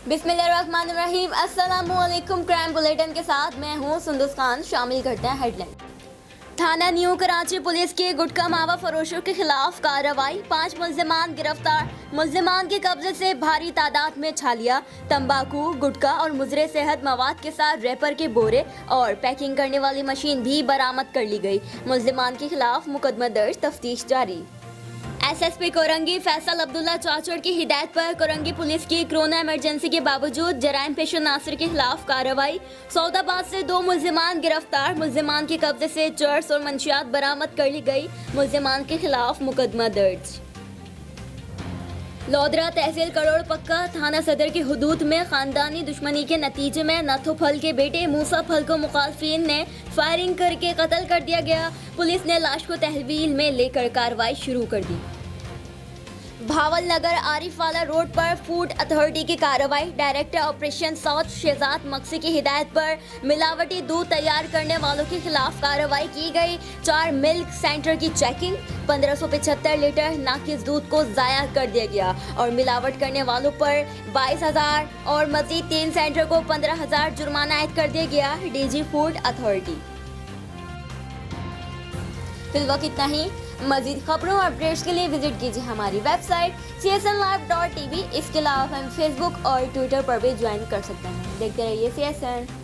बिस्मिल्लाहिर्रहमानिर्रहीम। अस्सलामुअलैकुम। Crime bulletin के साथ मैं हूँ सुंदस खान। शामिल करते हैं हेडलाइन। थाना न्यू कराची पुलिस के गुटखा मावा फरोशों के खिलाफ कार्रवाई। 5 मुल्जिमान गिरफ्तार। मुल्जिमान के कब्जे से भारी तादाद में छालिया, तंबाकू, गुटखा और मुजरे सेहत मवाद के साथ रैपर के बोरे और पैकिंग करने वाली मशीन भी बरामद कर ली गई। मुल्जिमान के खिलाफ मुकदमा दर्ज, तफ्तीश जारी। एसएसपी कोरंगी फैसल अब्दुल्ला चाचड़ की हिदायत पर कोरंगी पुलिस की कोरोना इमरजेंसी के बावजूद जराइम पेशा नासिर के खिलाफ कार्रवाई। सौदाबाद से 2 मुल्जिमान गिरफ्तार। मुल्जिमान के कब्जे से चर्स और मंशियात बरामद कर ली गई। मुल्जिमान के खिलाफ मुकदमा दर्ज। लोधरा तहसील करोड़ पक्का थाना सदर की हुदूद में खानदानी दुश्मनी के नतीजे में नथो फल के बेटे मूसा फल को मुखालफिन ने फायरिंग करके कत्ल कर दिया गया। पुलिस ने लाश को तहवील में लेकर कार्रवाई शुरू कर दी। भावल नगर आरिफ वाला रोड पर फूड अथॉरिटी की कार्रवाई। Director operation south Shahzad Maqsi की हिदायत पर मिलावटी दूध तैयार करने वालों के खिलाफ कार्रवाई की गई। 4 मिल्क सेंटर की चेकिंग। 1575 लीटर नाकिस दूध को जाया कर दिया गया और मिलावट करने वालों पर 22,000 और मजीद 3 सेंटर को 15,000 जुर्माना आयद कर दिया गया। DG food authority. फिलहाल इतना ही। मजीद खबरों और अपडेट्स के लिए विजिट कीजिए हमारी वेबसाइट csnlive.tv। इसके अलावा हम फेसबुक और ट्विटर पर भी ज्वाइन कर सकते हैं। देखते रहिए CSN।